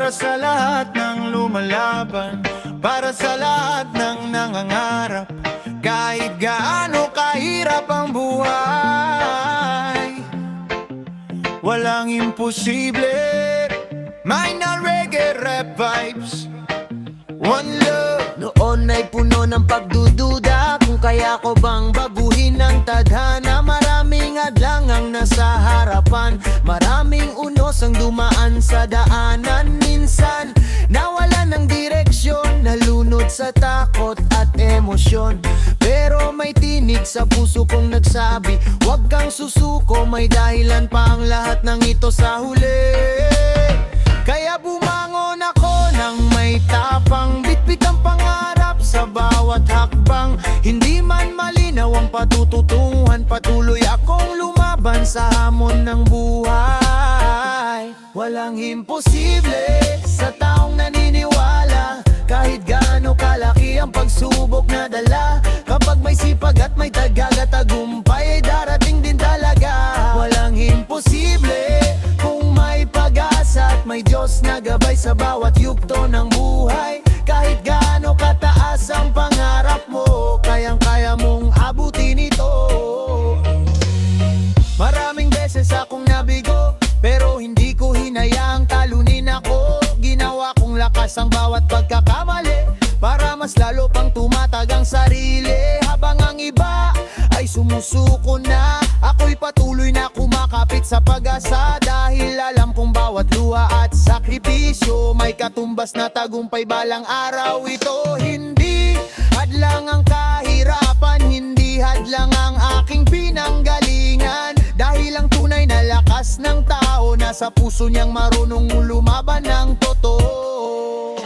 Para sa lahat ng lumalaban, para sa lahat ng nangangarap, kahit gaano kahirap ang buhay, walang imposible. Minor reggae rap vibes, one love. Noon ay puno ng pagdududa kung kaya ko bang baguhin ang tadhana. Maraming hadlang ang nasa harapan, maraming unos ang dumaan sa daanan. Minsan nawalan ng direksyon, nalunod sa takot at emosyon. Pero may tinig sa puso kong nagsabi, huwag kang susuko, may dahilan pa ang lahat ng ito sa huli. Kaya bumangon ako ng may tapang, bitbit ang pangarap sa bawat hakbang. Hindi man malinaw ang patututunguhan, patuloy akong lumaban sa hamon ng buhay. Walang imposible sa taong naniniwala, kahit gaano kalaki ang pagsubok na dala. Kapag may sipag at may tagaga, tagumpay ay darating din talaga. Walang imposible kung may pag-asa at may Diyos na gabay sa bawat yugto ng buhay. Kahit gaano kataas ang pangarap mo, kayang-kaya mong abutin ito. Maraming beses akong nabigo, pero hindi ko hinayaang talunin ako. Ginawa kong lakas ang bawat pagkakamali, para mas lalo pang tumatag ang sarili. Habang ang iba ay sumusuko na, ako'y patuloy na kumakapit sa pag-asa. Dahil alam kong bawat luha at sakripisyo may katumbas na tagumpay balang araw. Ito hindi hadlang ang kahirapan, hindi hadlang ang aking pinanggalingan. Dahil ang tunay na lakas ng tao nasa puso niyang marunong lumaban ng totoo.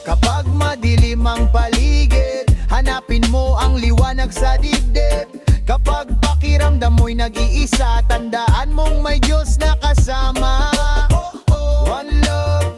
Kapag madilim ang paligid, hanapin mo ang liwanag sa dibdib. Kapag pakiramdam mo'y nag-iisa, tandaan mong may Diyos na kasama. One love,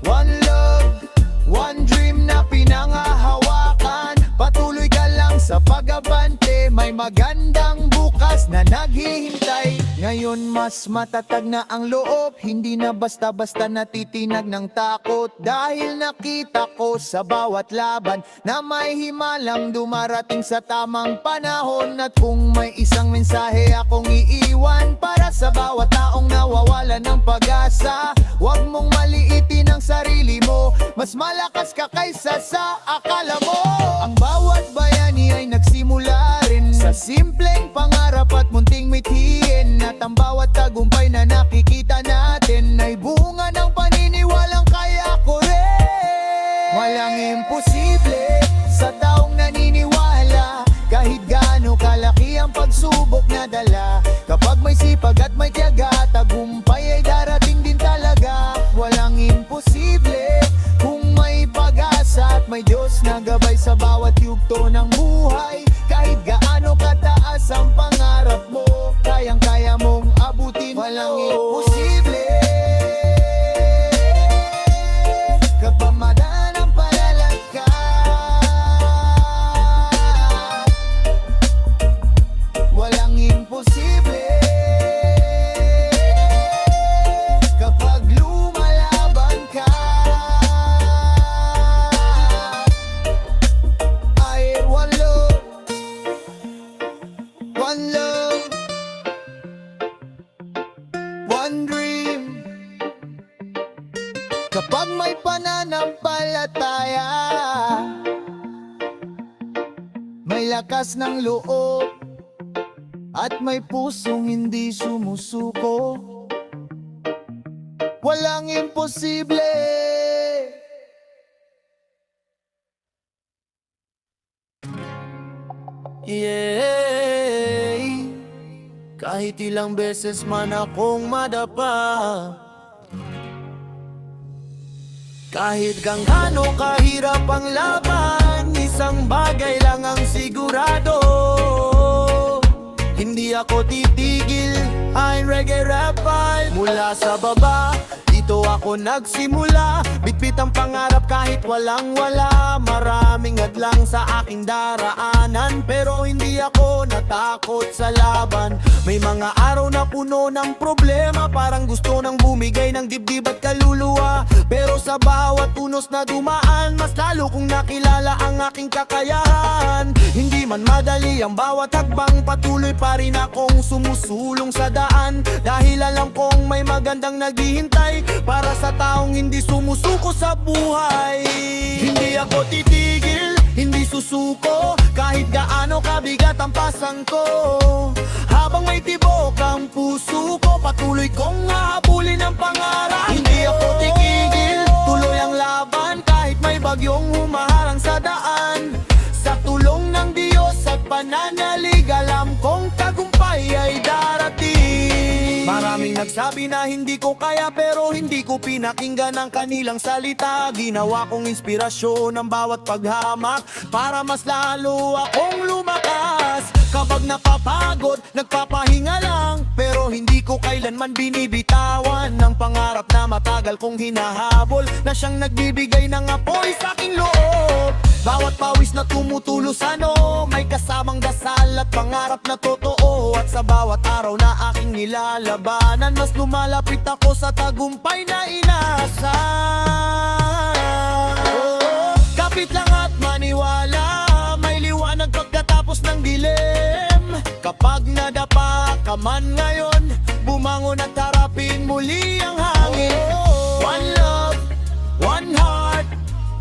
one love, one dream na pinangahawakan. Patuloy ka lang sa pag-abante, may magandang bukas na naghihintay. Ngayon mas matatag na ang loob, hindi na basta-basta natitinag ng takot. Dahil nakita ko sa bawat laban na may himalang dumarating sa tamang panahon. At kung may isang mensahe akong iiwan para sa bawat taong nawawalan ng pag-asa, huwag mong maliitin ang sarili mo, mas malakas ka kaysa sa akala mo. Ang bawat bayani ay nagsimula rin sa simpleng pangarap at munting mithiin. At ang bawat tagumpay na nakikita natin ay bunga ng paniniwalang kaya ko rin. Walang imposible sa taong naniniwala, kahit gaano kalaki ang pagsubok na dala. Kapag may sipag at may tiyaga, tagumpay ay darating din talaga. Walang imposible kung may pag-asa at may Diyos na gabay sa bawat yugto ng buhay. Kahit gaano kataas ang pangarap mo, kayang-kaya mong abutin. Walang imposible kapag mananampalataya ka. Walang imposible kapag lumalaban ka. Ay, one love, one love, one dream. Kapag may pananampalataya, may lakas ng loob at may pusong hindi sumusuko. Walang imposible. Yeah. Kahit ilang beses man akong madapa, kahit gaano kahirap ang laban, isang bagay lang ang sigurado, hindi ako titigil. I'm reggae rap vibe. Mula sa baba, dito ako nagsimula, bitbit ang pangarap kahit walang wala. Maraming hadlang sa aking daraanan, pero hindi ako natakot sa laban. May mga araw na puno ng problema, parang gusto nang bumigay ng dibdib at kaluluwa. Pero sa bawat unos na dumaan, mas lalo kong nakilala ang aking kakayahan. Hindi man madali ang bawat hakbang, patuloy pa rin akong sumusulong sa daan. Dahil alam kong may magandang naghihintay para sa taong hindi sumusuko sa buhay. Hindi ako titigil, hindi susuko, kahit gaano kabigat ang pasang ko. Habang may tibok ang puso ko, patuloy kong hahabulin ang pangarap. Hindi ako titigil, tuloy ang laban, kahit may bagyong humaharang sa daan. Sa tulong ng Diyos at pananalig, alam kong tagumpay ay darating. Maraming nagsabi na hindi ko kaya, pero hindi ko pinakinggan ang kanilang salita. Ginawa kong inspirasyon ang bawat paghamak, para mas lalo akong lumakas. Kapag napapagod, nagpapahinga lang, pero hindi ko kailanman binibitawan ng pangarap na matagal kong hinahabol, na siyang nagbibigay ng apoy sa aking loob. Bawat pawis na tumutulos may kasamang dasal at pangarap na totoo. At sa bawat araw na aking nilalabanan, mas lumalapit ako sa tagumpay na inaasahan. Kapit lang at maniwala, may liwanag pagkatapos ng dilim. Kapag nadapa ka man ngayon, bumangon at harapin muli ang hangin. One love, one heart,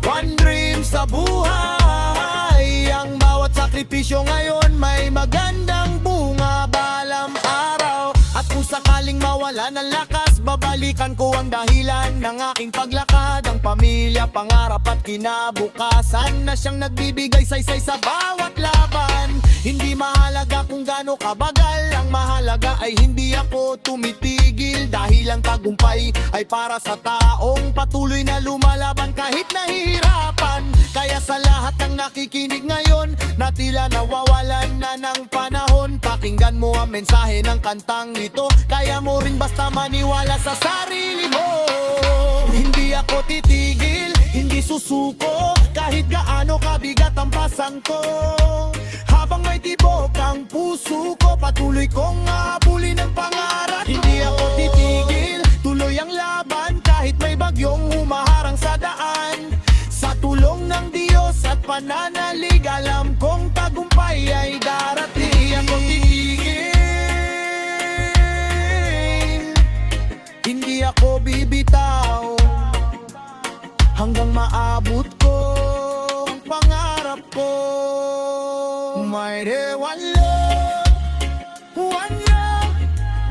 one dream sa buhay. Ang bawat sakripisyo ngayon may magandang bunga balang araw. At kung sakaling mawala ng lakas, babalikan ko ang dahilan ng aking paglakad. Ang pamilya, pangarap at kinabukasan, na siyang nagbibigay saysay sa bawat laban. Hindi mahalaga kung gaano kabagal, ang mahalaga ay hindi ako tumitigil. Dahil ang tagumpay ay para sa taong patuloy na lumalaban kahit nahihirapan. Kaya sa lahat ng nakikinig ngayon, na tila nawawalan na ng panahon, pakinggan mo ang mensahe ng kantang ito. Kaya mo rin basta maniwala sa sarili mo. Hindi ako titigil, hindi susuko, kahit gaano kabigat ang pasang ko. Habang may tibok ang puso ko, patuloy kong hahabulin ang pangarap. Hindi ako titigil, tuloy ang laban, kahit may bagyong humaharang sa daan. Sa tulong ng Diyos at pananalig, alam kong tagumpay ay darating. Hindi ako titigil, hindi ako bibitaw, hanggang maabot ko ang pangarap ko. Mayroon one love,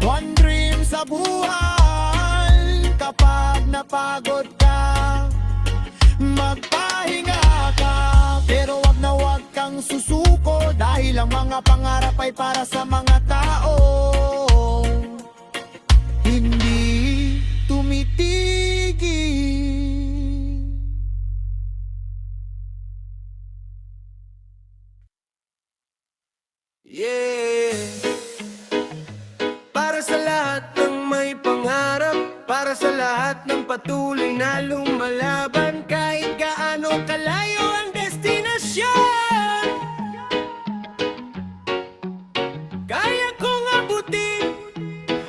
one dream sa buhay. Kapag napagod ka, magpahinga ka, pero wag na wag kang susuko. Dahil ang mga pangarap ay para sa mga tao hindi tumitigil. Yeah. Para sa lahat ng may pangarap, para sa lahat ng patuloy na lumalaban, kahit gaano kalayo ang destinasyon, kaya kong abutin.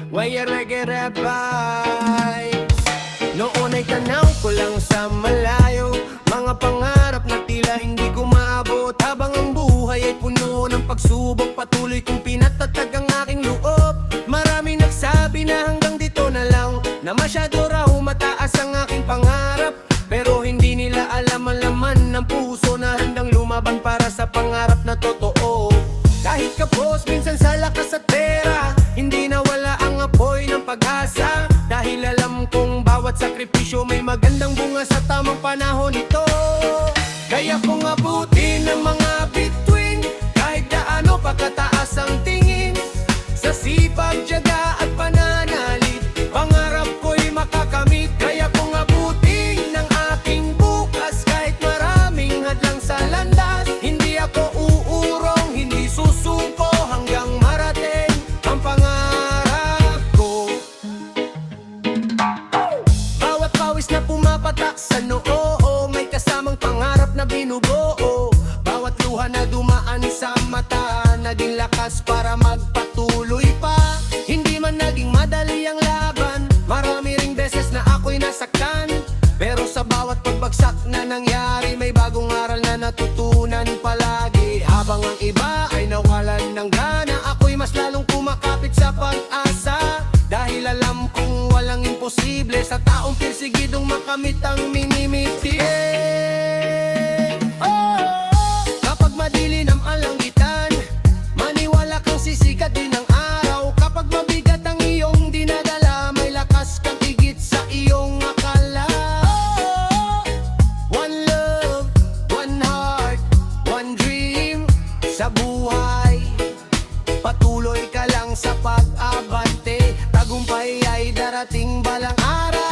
Wire reggae vibes. Noon ay tanaw ko lang sa malayo, mga pangarap na tila hindi ko maabot. Habang ang buhay ay puno ng pagsubok, patuloy kong pinatatag ang aking loob. Maraming nagsabi na hanggang dito na lang, na masyado raw mataas ang aking pangarap. Pero hindi nila alam ang laman ng puso, na handang lumaban para sa pangarap na totoo. Kahit kapos minsan sa lakas at pera, hindi nawala ang apoy ng pag-asa. Dahil alam kong bawat sakripisyo may magandang bunga sa tamang panahon ito. Kaya kong abutin ang mga bituin, kahit gaano pagkataas ang tingin. Sa sipag, tiyaga at pananalig, pangarap ko'y makakamit. Kaya kong abutin ang aking bukas, kahit maraming hadlang sa landas. Hindi ako uurong, hindi susuko, hanggang marating ang pangarap ko. Bawat lakas para magpatuloy pa. Hindi man naging madali ang laban, marami ring beses na ako'y nasaktan. Pero sa bawat pagbagsak na nangyari, may bagong aral na natutunan palagi. Habang ang iba ay nawalan ng gana, ako'y mas lalong kumakapit sa pag-asa. Dahil alam kong walang imposible sa taong persigidong makamit ang minimiti. Kapag madilim ang langitan, maniwala kang sisikat din ang araw. Kapag mabigat ang iyong dinadala, may lakas kang higit sa iyong akala. One love, one heart, one dream sa buhay. Patuloy ka lang sa pag-abante, tagumpay ay darating balang araw.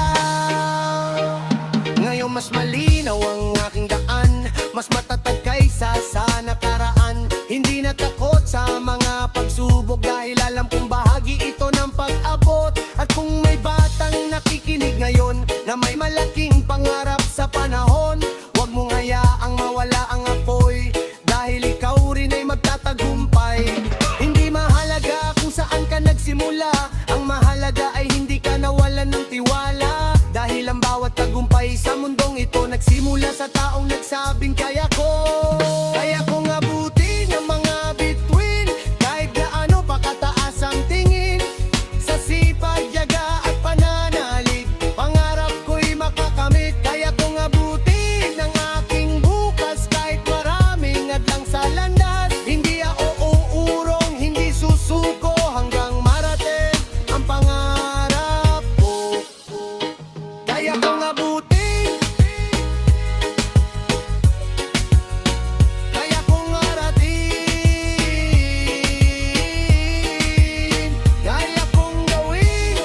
Ngayon mas malinaw ang aking daan, mas matatag kaysa sa nakaraan. Hindi na takot sa mga pagsubok, dahil alam kong bahagi ito ng pag-abot. At kung may batang nakikinig ngayon na may malaking pangarap sa panahon, huwag mong hayaang mawala ang apoy, dahil ikaw rin ay magtatagumpay. Hindi mahalaga kung saan ka nagsimula, ang mahalaga ay hindi ka nawalan ng tiwala. Dahil ang bawat tagumpay sa mundong ito nagsimula sa taong nagsabing kaya ko. Kaya kong abutin ang mga bituin, kahit gaano pa kataas ang tingin. Sa sipag, tiyaga at pananalig, pangarap ko'y makakamit. Kaya kong abutin ang aking bukas, kahit maraming adlang sa landas. Hindi ako uurong, hindi susuko, hanggang marating ang pangarap ko. Kaya kong abutin, kaya kong arating, kaya kong gawin.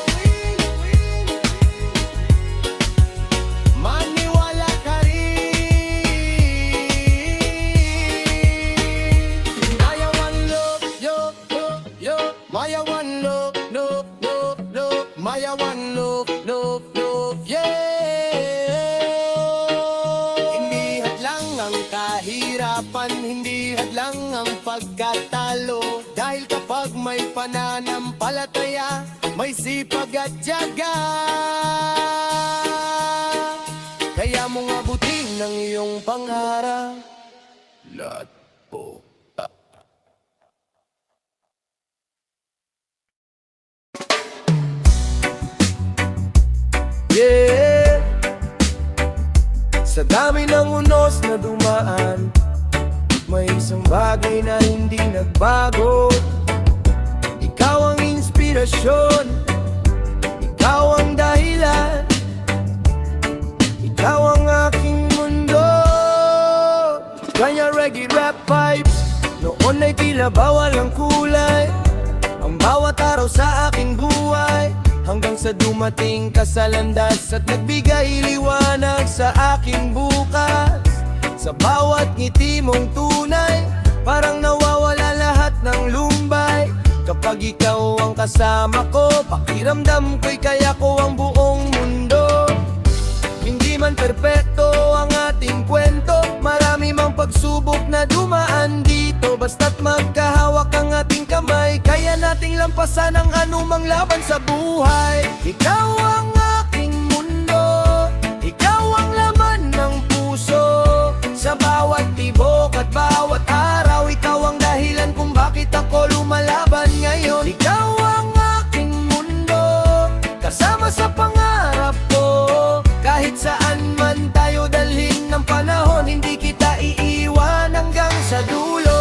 Maniwala ka rin. Maya one love, yo, yo, yo. Maya one love, love, love, love. Maya one love, love, love, yeah. Hindi hadlang ang kahirapan, hindi hadlang ang pagkatalo. Dahil kapag may pananampalataya, may sipag at tiyaga. Kaya mong abutin ang iyong pangarap. Lahat po. Yeah. Sa dami ng unos na dumaan, may isang bagay na hindi nagbago. Ikaw ang inspirasyon, ikaw ang dahilan, ikaw ang aking mundo. Kanya reggae rap vibes, noon ay tila bawal ang kulay. Ang bawat araw sa aking buhay, hanggang sa dumating ka sa landas at nagbigay liwanag sa aking bukas. Sa bawat ngiti mong tunay, parang nawawala lahat ng lumbay. Kapag ikaw ang kasama ko, pakiramdam ko'y kaya ko ang buong mundo. Hindi man perpekto ang ating kwento, marami mang pagsubok na dumaan dito. Basta't magkahawak ang ating kamay, kaya nating lampasan ang anumang laban sa buhay. Ikaw ang aking mundo, ikaw ang laman ng puso. Sa bawat tibok at bawat araw, ikaw ang dahilan kung bakit ako lumalaban ngayon. Ikaw ang aking mundo, kasama sa pangarap ko. Kahit saan man tayo dalhin ng panahon, hindi kita iiwan hanggang sa dulo.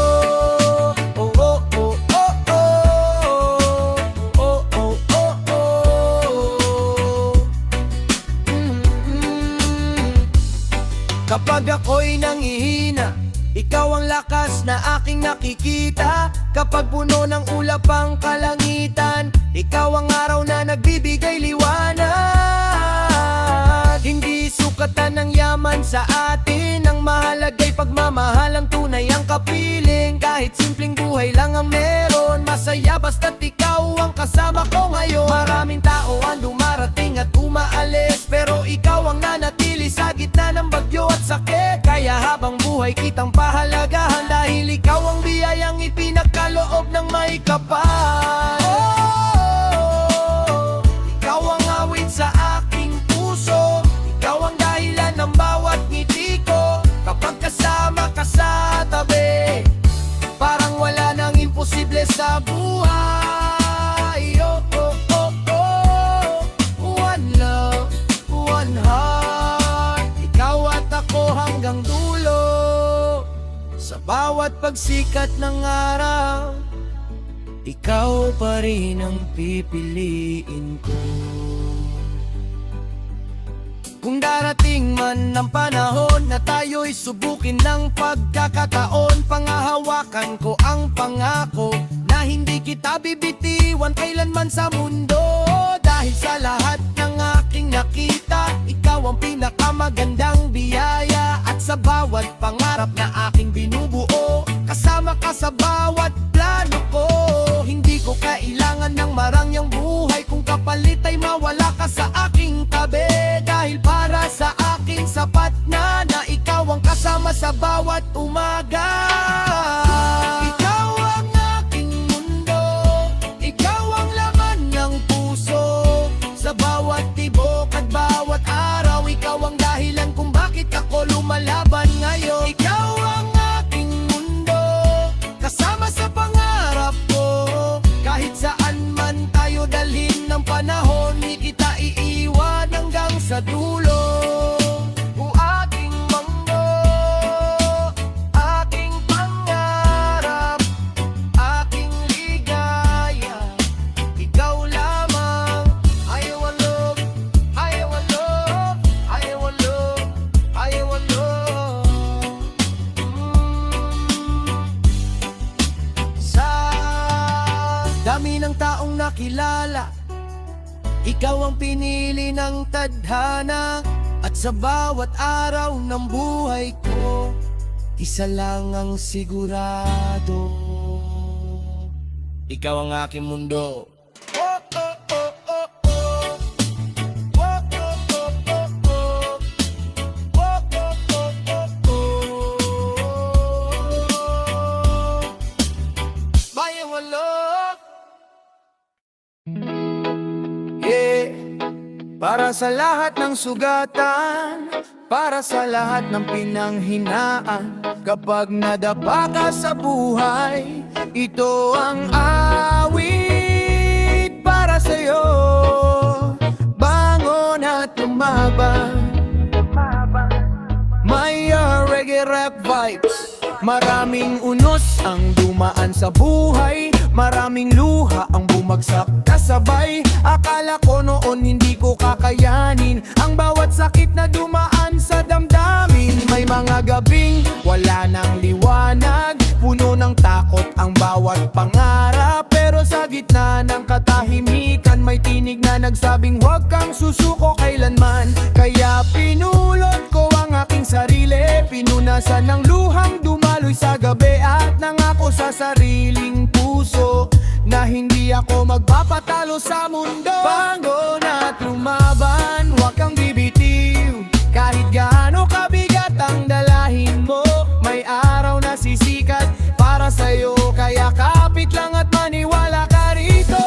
Oh, oh, oh, oh, oh. Oh, oh, oh, oh. Kapag ako'y nangihina, ikaw ang lakas na aking nakikita. Kapag puno ng ulap ang kalangitan, ikaw ang araw na nagbibigay liwanag. Hindi sukatan ng yaman sa atin, ang mahalaga'y pagmamahal, ang tunay ang kapiling. Kahit simpleng buhay lang ang meron, masaya basta't ikaw ang kasama ko ngayon. Maraming tao ang dumarating at umaalis, pero ikaw ang nanatili sa gitna ng bagay. delubyo at sakit. Kaya habang buhay kitang pahalagahan, dahil ikaw ang biyayang ipinagkaloob ng may kapal. Ikaw ang awit sa aking puso, ikaw ang dahilan ng bawat ngiti ko. Kapag kasama ka sa tabi, parang wala nang imposible sa buhay. Oh, oh, oh, oh. One love, one heart, ikaw at ako hanggang dulo. Sa bawat pagsikat ng araw, ikaw pa rin ang pipiliin ko. Kung darating man ang panahon na tayo'y subukin ng pagkakataon, pangahawakan ko ang pangako na hindi kita bibitiwan kailanman sa mundo. Dahil sa lahat ng aking nakita, ikaw ang pinakamagandang biyaya. At sa bawat pangarap na aking binubuo, kasama ka sa bawat plano ko. Hindi ko kailangan ng marangyang buhay kung kapalit ay mawala ka sa aking tabi. Dahil para sa akin sapat na ikaw ang kasama sa bawat umaga. Ikaw ang aking mundo, ikaw ang laman ng puso. Sa bawat tibok at bawat araw, ikaw ang dahilan kung bakit ako lumalaban ngayon. Ikaw ang aking mundo, kasama sa pangarap ko. Kahit saan man tayo dalhin ng panahon, di kita iiwan hanggang sa dulo. O aking mundo, aking pangarap, aking ligaya, ikaw lamang. I want love, I want love, I want love, I want love. Sa dami ng taong nakilala, ikaw ang pinili ng tadhana. At sa bawat araw ng buhay ko, isa lang ang sigurado, ikaw ang aking mundo. Oh, oh, oh, oh, oh. Oh, oh, oh, oh, oh. Oh, oh, oh, oh, oh. Bayan love. Yeah. Para sa lahat ng sugatan, para sa lahat ng pinanghinaan, kapag nadapa ka sa buhay, ito ang awit para sa'yo. Bangon at lumaban, may reggae rap vibes. Maraming unos ang dumaan sa buhay, maraming luha ang bumagsak kasabay. Akala ko noon hindi ko kakayanin ang bawat sakit na dumaan sa damdamin. May mga gabing wala nang liwanag, puno ng takot ang bawat pangarap. Pero sa gitna ng katahimikan, may tinig na nagsabing huwag kang susuko kailanman. Kaya pinulot ko ang aking sarili, pinunasan ng luhang dumaloy sa gabi. At nangako sa sariling puso na hindi ako magpapatalo sa mundo. Bangon at lumaban, huwag kang bibitiw. Kahit gaano kabigat ang dalahin mo, may araw na sisikat para sa'yo. Kaya kapit lang at maniwala ka rito.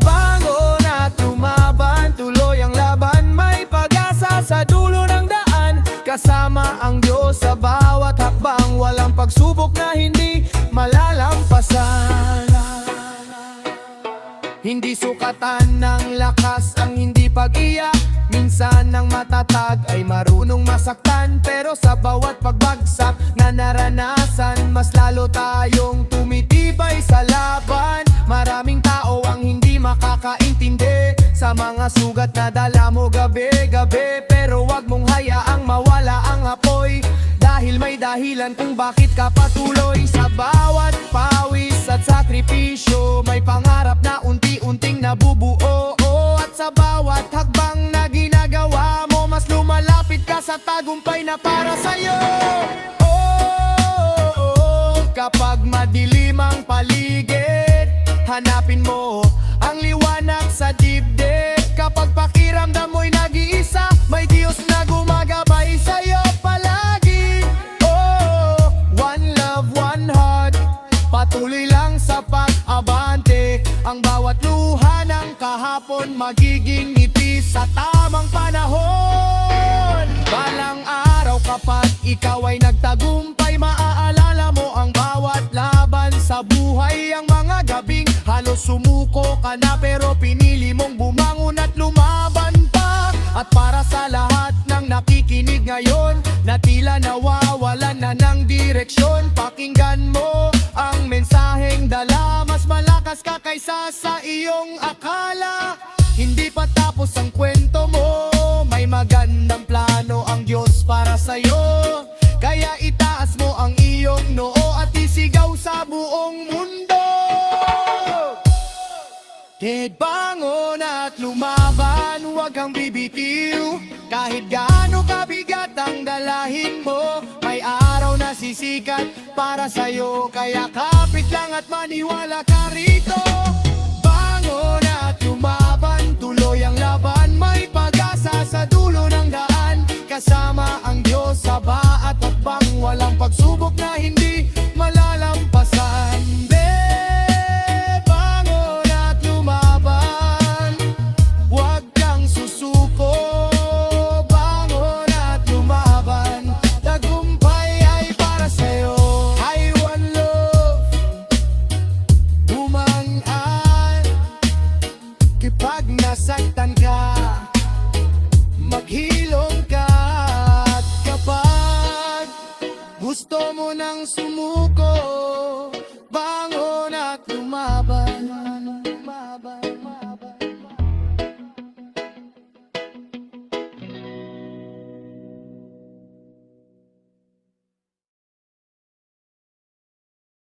Bangon at lumaban, tuloy ang laban, may pag-asa sa dulo ng daan. Kasama ang Diyos sa bawat hakbang, walang pagsubok na hindi malalampasan. Hindi sukatan ng lakas ang hindi pag-iyak. Minsan ang matatag ay marunong masaktan. Pero sa bawat pagbagsak na naranasan, mas lalo tayong tumitibay sa laban. Maraming tao ang hindi makakaintindi sa mga sugat na dala mo gabi-gabi. Pero wag mong hayaang mawala ang apoy, dahil may dahilan kung bakit ka patuloy. Sa bawat pawis at sakripisyo, may pangarap na unti-unting nabubuo. At sa bawat hakbang na ginagawa mo, mas lumalapit ka sa tagumpay na para sa'yo. Kapag madilim ang paligid, hanapin mo ang liwanag sa dibdib. Kapag pakiramdam mo'y nag-iisa, may Diyos na gumagabay sa'yo. hapon magiging nipis sa tamang panahon. Balang araw kapag ikaw ay nagtagumpay, maaalala mo ang bawat laban sa buhay. Ang mga gabing halos sumuko ka na, pero pinili mong bumangon at lumaban pa. At para sa lahat ng nakikinig ngayon na tila nawawalan na ng direksyon, pakinggan mo ang mensaheng dala. Mas malakas ka kaysa sa iyong akala. Hindi pa tapos ang kwento mo, may magandang plano ang Diyos para sa'yo. Kaya itaas mo ang iyong noo at isigaw sa buong mundo. Ted, bangon at lumaban, huwag kang bibitiw. Kahit gaano kabigat ang dalahin mo, may araw na sisikat para sa'yo. Kaya kapit lang at maniwala ka rito. Bangon at lumaban, tuloy ang laban, may pag-asa sa dulo ng daan. Kasama ang Diyos sa baat at bang walang pagsubok na hindi malalampas.